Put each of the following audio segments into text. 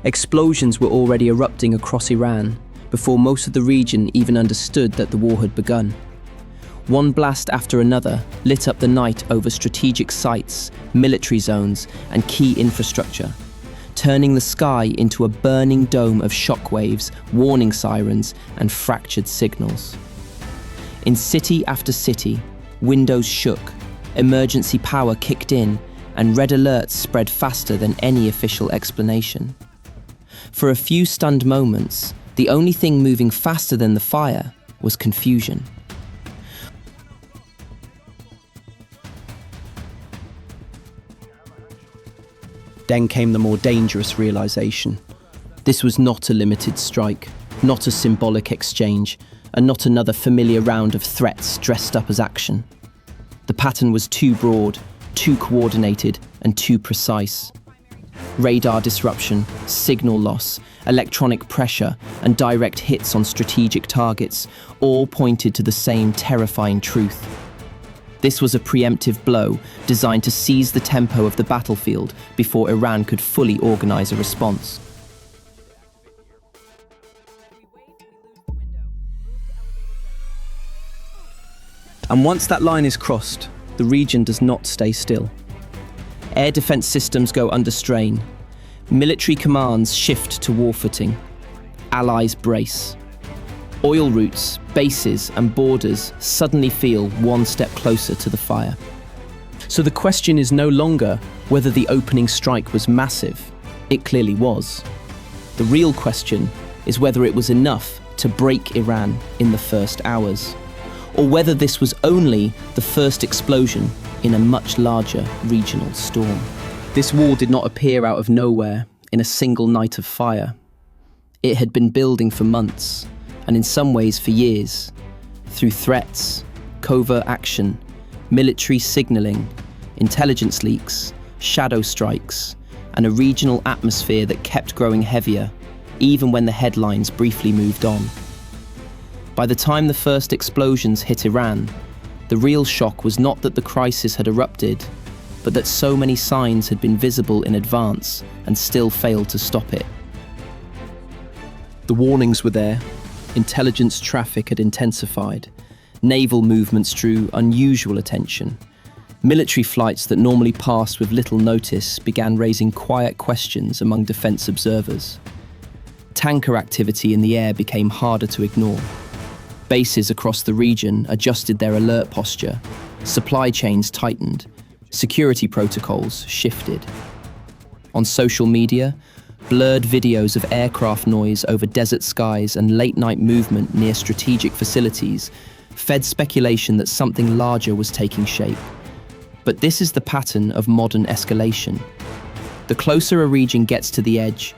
Explosions were already erupting across Iran before most of the region even understood that the war had begun. One blast after another lit up the night over strategic sites, military zones, and key infrastructure, turning the sky into a burning dome of shockwaves, warning sirens, and fractured signals. In city after city, windows shook, emergency power kicked in, and red alerts spread faster than any official explanation. For a few stunned moments, the only thing moving faster than the fire was confusion. Then came the more dangerous realization. This was not a limited strike, not a symbolic exchange, and not another familiar round of threats dressed up as action. The pattern was too broad, too coordinated, and too precise. Radar disruption, signal loss, electronic pressure, and direct hits on strategic targets all pointed to the same terrifying truth. This was a preemptive blow designed to seize the tempo of the battlefield before Iran could fully organize a response. And once that line is crossed, the region does not stay still. Air defense systems go under strain. Military commands shift to war footing. Allies brace. Oil routes, bases, and borders suddenly feel one step closer to the fire. So the question is no longer whether the opening strike was massive. It clearly was. The real question is whether it was enough to break Iran in the first hours, or whether this was only the first explosion in a much larger regional storm. This war did not appear out of nowhere in a single night of fire. It had been building for months, and in some ways for years, through threats, covert action, military signaling, intelligence leaks, shadow strikes, and a regional atmosphere that kept growing heavier, even when the headlines briefly moved on. By the time the first explosions hit Iran, the real shock was not that the crisis had erupted, but that so many signs had been visible in advance and still failed to stop it. The warnings were there. Intelligence traffic had intensified. Naval movements drew unusual attention. Military flights that normally passed with little notice began raising quiet questions among defense observers. Tanker activity in the air became harder to ignore. Bases across the region adjusted their alert posture. Supply chains tightened. Security protocols shifted. On social media, blurred videos of aircraft noise over desert skies and late-night movement near strategic facilities fed speculation that something larger was taking shape. But this is the pattern of modern escalation. The closer a region gets to the edge,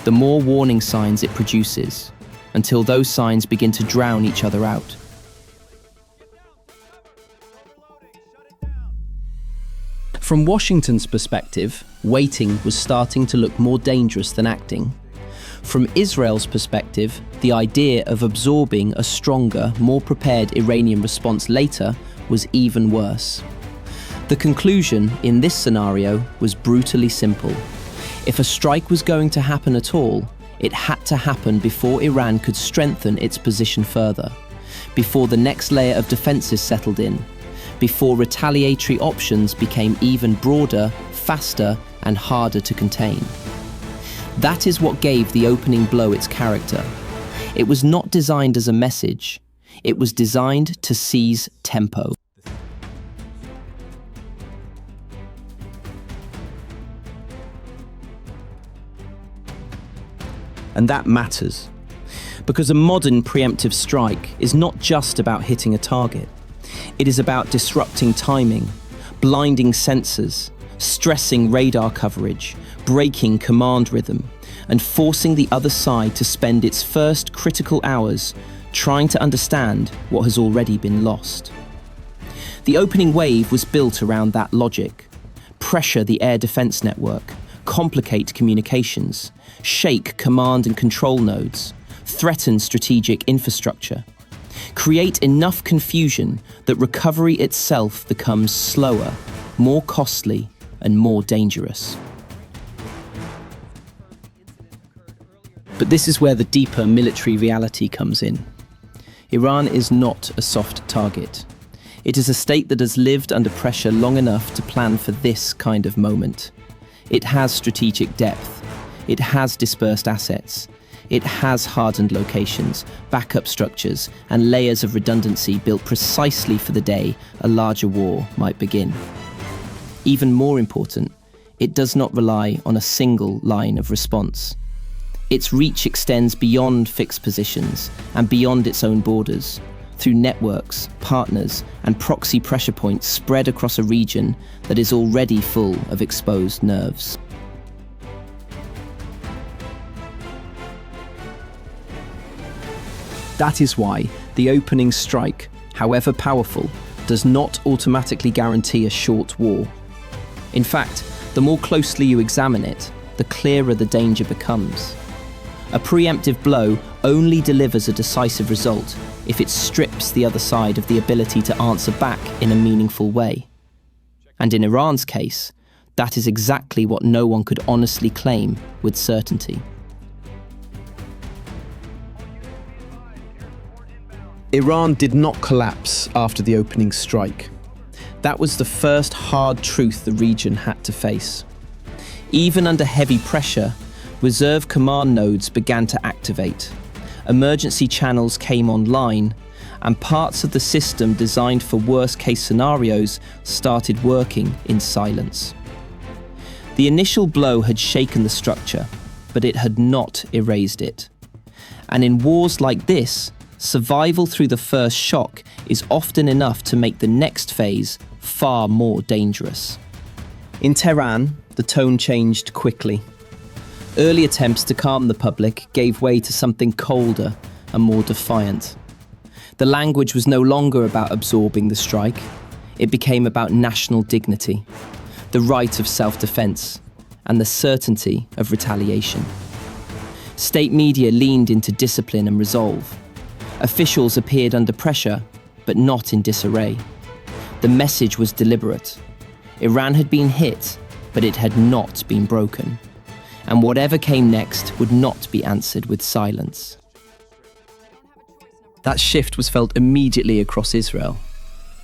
the more warning signs it produces, until those signs begin to drown each other out. From Washington's perspective, waiting was starting to look more dangerous than acting. From Israel's perspective, the idea of absorbing a stronger, more prepared Iranian response later was even worse. The conclusion in this scenario was brutally simple. If a strike was going to happen at all, it had to happen before Iran could strengthen its position further, before the next layer of defenses settled in, before retaliatory options became even broader, faster, and harder to contain. That is what gave the opening blow its character. It was not designed as a message. It was designed to seize tempo. And that matters, because a modern preemptive strike is not just about hitting a target. It is about disrupting timing, blinding sensors, stressing radar coverage, breaking command rhythm, and forcing the other side to spend its first critical hours trying to understand what has already been lost. The opening wave was built around that logic. Pressure the air defense network, complicate communications, shake command and control nodes, threaten strategic infrastructure, create enough confusion that recovery itself becomes slower, more costly, and more dangerous. But this is where the deeper military reality comes in. Iran is not a soft target. It is a state that has lived under pressure long enough to plan for this kind of moment. It has strategic depth. It has dispersed assets. It has hardened locations, backup structures, and layers of redundancy built precisely for the day a larger war might begin. Even more important, it does not rely on a single line of response. Its reach extends beyond fixed positions and beyond its own borders, through networks, partners, and proxy pressure points spread across a region that is already full of exposed nerves. That is why the opening strike, however powerful, does not automatically guarantee a short war. In fact, the more closely you examine it, the clearer the danger becomes. A preemptive blow only delivers a decisive result if it strips the other side of the ability to answer back in a meaningful way. And in Iran's case, that is exactly what no one could honestly claim with certainty. Iran did not collapse after the opening strike. That was the first hard truth the region had to face. Even under heavy pressure, reserve command nodes began to activate. Emergency channels came online, and parts of the system designed for worst-case scenarios started working in silence. The initial blow had shaken the structure, but it had not erased it. And in wars like this, survival through the first shock is often enough to make the next phase far more dangerous. In Tehran, the tone changed quickly. Early attempts to calm the public gave way to something colder and more defiant. The language was no longer about absorbing the strike. It became about national dignity, the right of self-defense, and the certainty of retaliation. State media leaned into discipline and resolve. Officials appeared under pressure, but not in disarray. The message was deliberate. Iran had been hit, but it had not been broken. And whatever came next would not be answered with silence. That shift was felt immediately across Israel.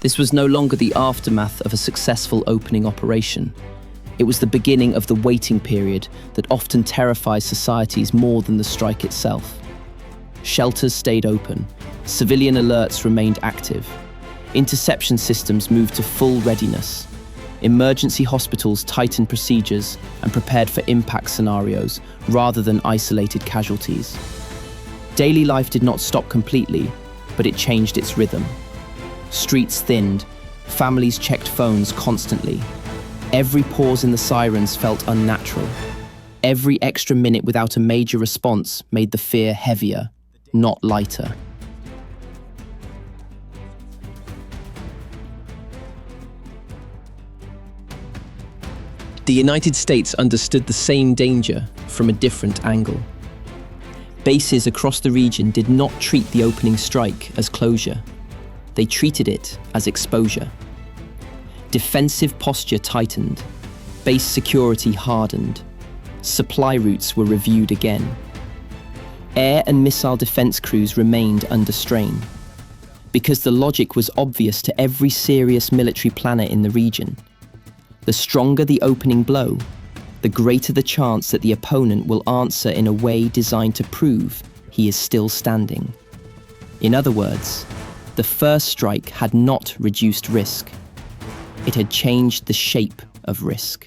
This was no longer the aftermath of a successful opening operation. It was the beginning of the waiting period that often terrifies societies more than the strike itself. Shelters stayed open, civilian alerts remained active, interception systems moved to full readiness, emergency hospitals tightened procedures and prepared for impact scenarios rather than isolated casualties. Daily life did not stop completely, but it changed its rhythm. Streets thinned, families checked phones constantly. Every pause in the sirens felt unnatural. Every extra minute without a major response made the fear heavier, not lighter. The United States understood the same danger from a different angle. Bases across the region did not treat the opening strike as closure. They treated it as exposure. Defensive posture tightened. Base security hardened. Supply routes were reviewed again. Air and missile defense crews remained under strain. Because the logic was obvious to every serious military planner in the region. The stronger the opening blow, the greater the chance that the opponent will answer in a way designed to prove he is still standing. In other words, the first strike had not reduced risk. It had changed the shape of risk.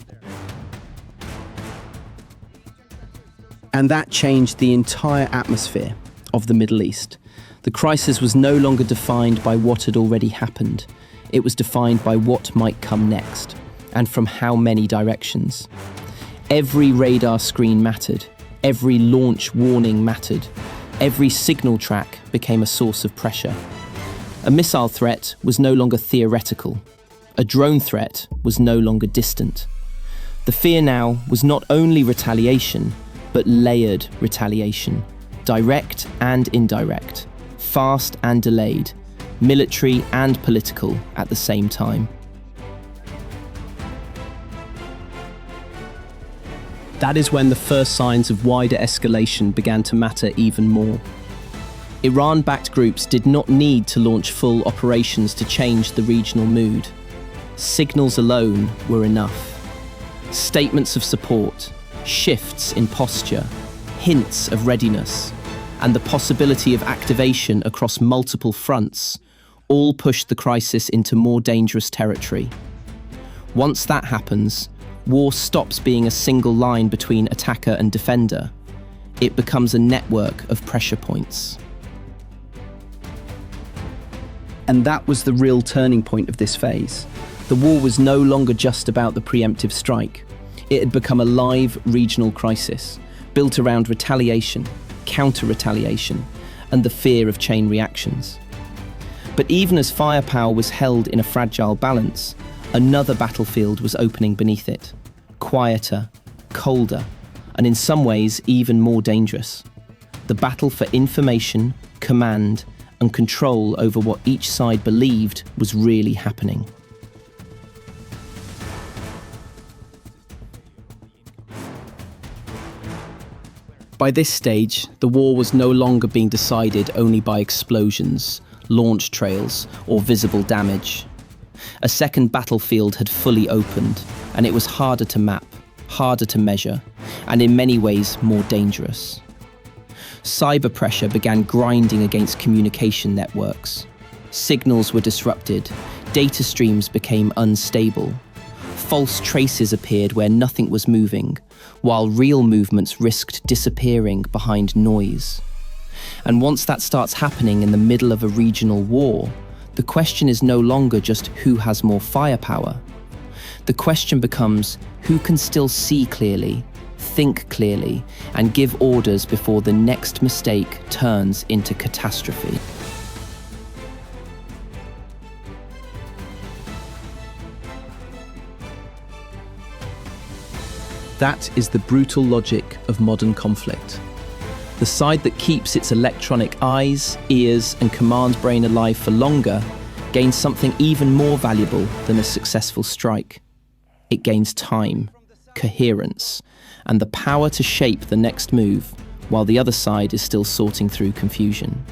And that changed the entire atmosphere of the Middle East. The crisis was no longer defined by what had already happened. It was defined by what might come next, and from how many directions. Every radar screen mattered. Every launch warning mattered. Every signal track became a source of pressure. A missile threat was no longer theoretical. A drone threat was no longer distant. The fear now was not only retaliation, but layered retaliation, direct and indirect, fast and delayed, military and political at the same time. That is when the first signs of wider escalation began to matter even more. Iran-backed groups did not need to launch full operations to change the regional mood. Signals alone were enough. Statements of support, shifts in posture, hints of readiness, and the possibility of activation across multiple fronts all pushed the crisis into more dangerous territory. Once that happens, war stops being a single line between attacker and defender. It becomes a network of pressure points. And that was the real turning point of this phase. The war was no longer just about the preemptive strike. It had become a live regional crisis, built around retaliation, counter-retaliation, and the fear of chain reactions. But even as firepower was held in a fragile balance, another battlefield was opening beneath it, quieter, colder, and in some ways even more dangerous. The battle for information, command, and control over what each side believed was really happening. By this stage, the war was no longer being decided only by explosions, launch trails, or visible damage. A second battlefield had fully opened, and it was harder to map, harder to measure, and in many ways more dangerous. Cyber pressure began grinding against communication networks. Signals were disrupted, data streams became unstable. False traces appeared where nothing was moving, while real movements risked disappearing behind noise. And once that starts happening in the middle of a regional war, the question is no longer just who has more firepower. The question becomes who can still see clearly, think clearly, and give orders before the next mistake turns into catastrophe. That is the brutal logic of modern conflict. The side that keeps its electronic eyes, ears, and command brain alive for longer gains something even more valuable than a successful strike. It gains time, coherence, and the power to shape the next move while the other side is still sorting through confusion.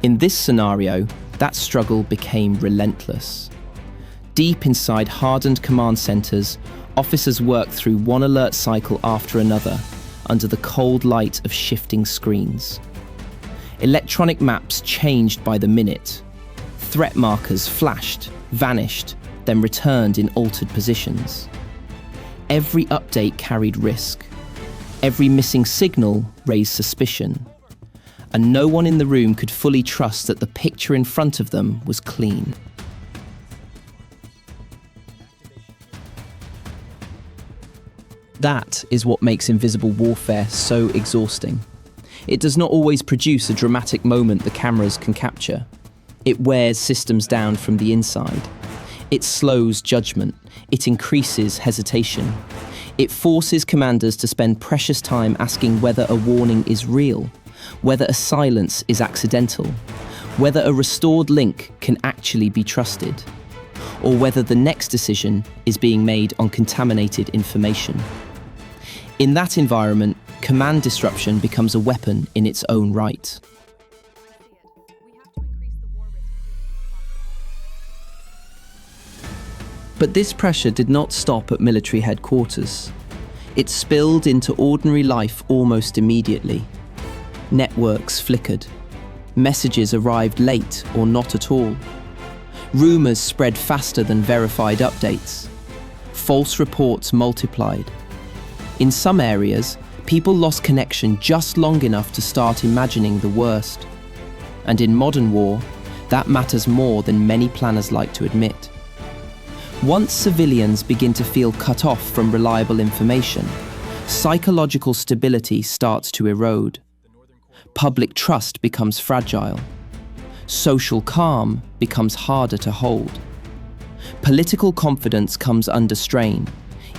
In this scenario, that struggle became relentless. Deep inside hardened command centers, officers worked through one alert cycle after another under the cold light of shifting screens. Electronic maps changed by the minute. Threat markers flashed, vanished, then returned in altered positions. Every update carried risk. Every missing signal raised suspicion. And no one in the room could fully trust that the picture in front of them was clean. That is what makes invisible warfare so exhausting. It does not always produce a dramatic moment the cameras can capture. It wears systems down from the inside. It slows judgment. It increases hesitation. It forces commanders to spend precious time asking whether a warning is real, whether a silence is accidental, whether a restored link can actually be trusted, or whether the next decision is being made on contaminated information. In that environment, command disruption becomes a weapon in its own right. But this pressure did not stop at military headquarters. It spilled into ordinary life almost immediately. Networks flickered. Messages arrived late or not at all. Rumors spread faster than verified updates. False reports multiplied. In some areas, people lost connection just long enough to start imagining the worst. And in modern war, that matters more than many planners like to admit. Once civilians begin to feel cut off from reliable information, psychological stability starts to erode. Public trust becomes fragile. Social calm becomes harder to hold. Political confidence comes under strain,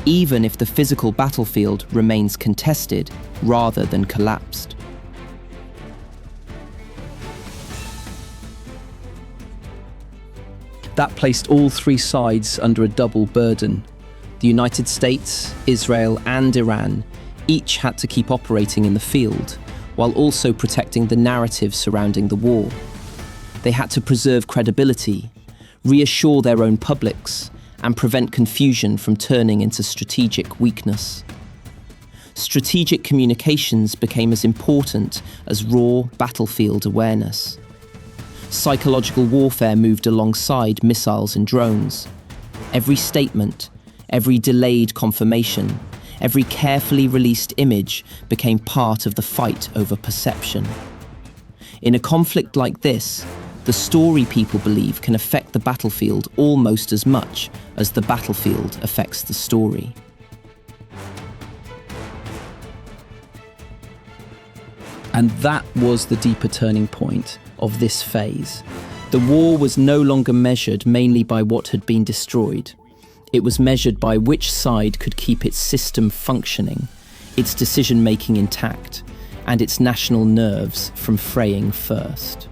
even if the physical battlefield remains contested rather than collapsed. That placed all three sides under a double burden: The United States, Israel, and Iran each had to keep operating in the field, while also protecting the narrative surrounding the war. They had to preserve credibility, reassure their own publics, and prevent confusion from turning into strategic weakness. Strategic communications became as important as raw battlefield awareness. Psychological warfare moved alongside missiles and drones. Every statement, every delayed confirmation, every carefully released image became part of the fight over perception. In a conflict like this, the story people believe can affect the battlefield almost as much as the battlefield affects the story. And that was the deeper turning point of this phase. The war was no longer measured mainly by what had been destroyed. It was measured by which side could keep its system functioning, its decision-making intact, and its national nerves from fraying first.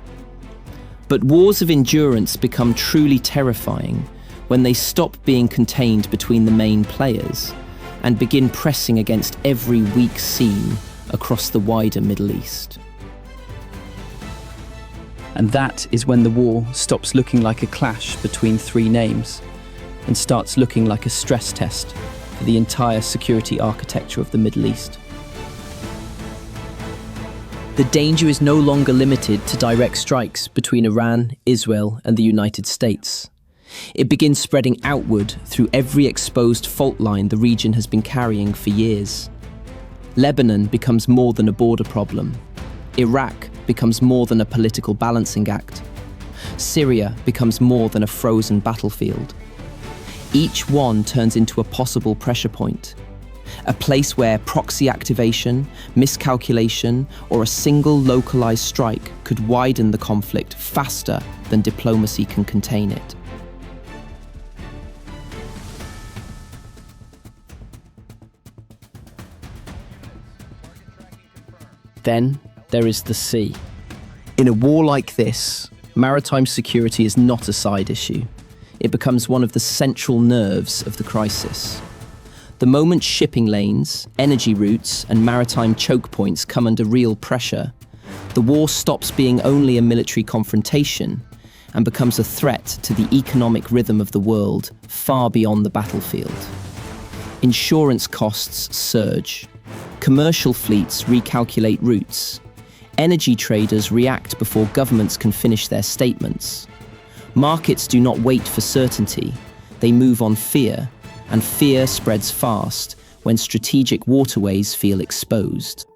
But wars of endurance become truly terrifying when they stop being contained between the main players and begin pressing against every weak seam across the wider Middle East. And that is when the war stops looking like a clash between three names and starts looking like a stress test for the entire security architecture of the Middle East. The danger is no longer limited to direct strikes between Iran, Israel, and the United States. It begins spreading outward through every exposed fault line the region has been carrying for years. Lebanon becomes more than a border problem. Iraq becomes more than a political balancing act. Syria becomes more than a frozen battlefield. Each one turns into a possible pressure point, a place where proxy activation, miscalculation, or a single localized strike could widen the conflict faster than diplomacy can contain it. Then there is the sea. In a war like this, maritime security is not a side issue. It becomes one of the central nerves of the crisis. The moment shipping lanes, energy routes, and maritime choke points come under real pressure, the war stops being only a military confrontation and becomes a threat to the economic rhythm of the world far beyond the battlefield. Insurance costs surge. Commercial fleets recalculate routes. Energy traders react before governments can finish their statements. Markets do not wait for certainty. They move on fear, and fear spreads fast when strategic waterways feel exposed.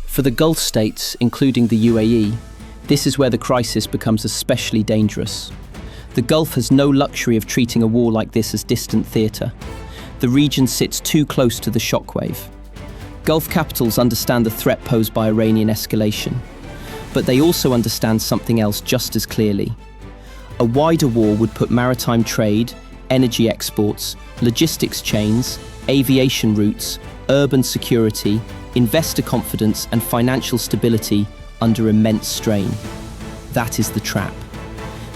For the Gulf states, including the UAE, this is where the crisis becomes especially dangerous. The Gulf has no luxury of treating a war like this as distant theatre. The region sits too close to the shockwave. Gulf capitals understand the threat posed by Iranian escalation, but they also understand something else just as clearly. A wider war would put maritime trade, energy exports, logistics chains, aviation routes, urban security, investor confidence, and financial stability under immense strain. That is the trap.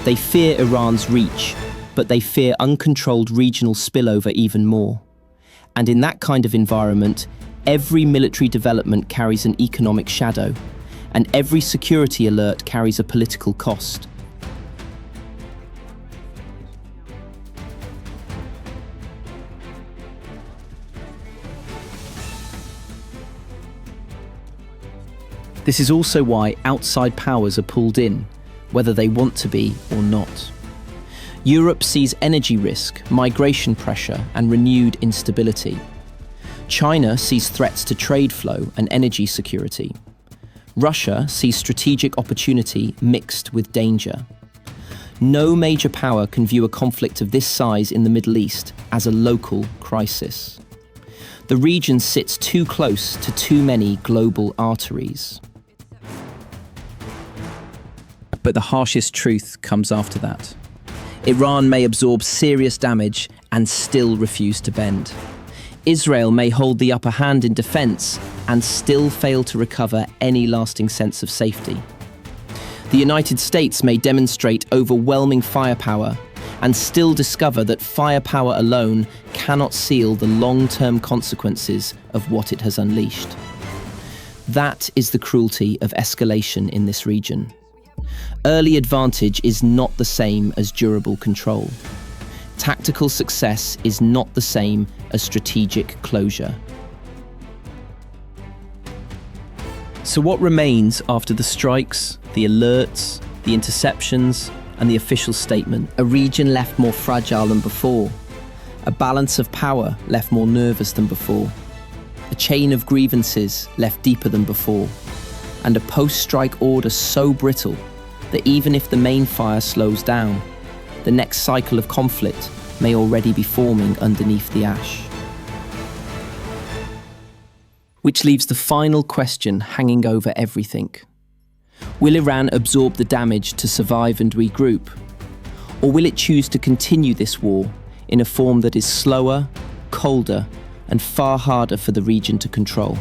They fear Iran's reach, but they fear uncontrolled regional spillover even more. And in that kind of environment, every military development carries an economic shadow, and every security alert carries a political cost. This is also why outside powers are pulled in, whether they want to be or not. Europe sees energy risk, migration pressure, and renewed instability. China sees threats to trade flow and energy security. Russia sees strategic opportunity mixed with danger. No major power can view a conflict of this size in the Middle East as a local crisis. The region sits too close to too many global arteries. But the harshest truth comes after that. Iran may absorb serious damage and still refuse to bend. Israel may hold the upper hand in defense and still fail to recover any lasting sense of safety. The United States may demonstrate overwhelming firepower and still discover that firepower alone cannot seal the long-term consequences of what it has unleashed. That is the cruelty of escalation in this region. Early advantage is not the same as durable control. Tactical success is not the same as strategic closure. So what remains after the strikes, the alerts, the interceptions, and the official statement? A region left more fragile than before. A balance of power left more nervous than before. A chain of grievances left deeper than before. And a post-strike order so brittle that even if the main fire slows down, the next cycle of conflict may already be forming underneath the ash. Which leaves the final question hanging over everything. Will Iran absorb the damage to survive and regroup? Or will it choose to continue this war in a form that is slower, colder, and far harder for the region to control?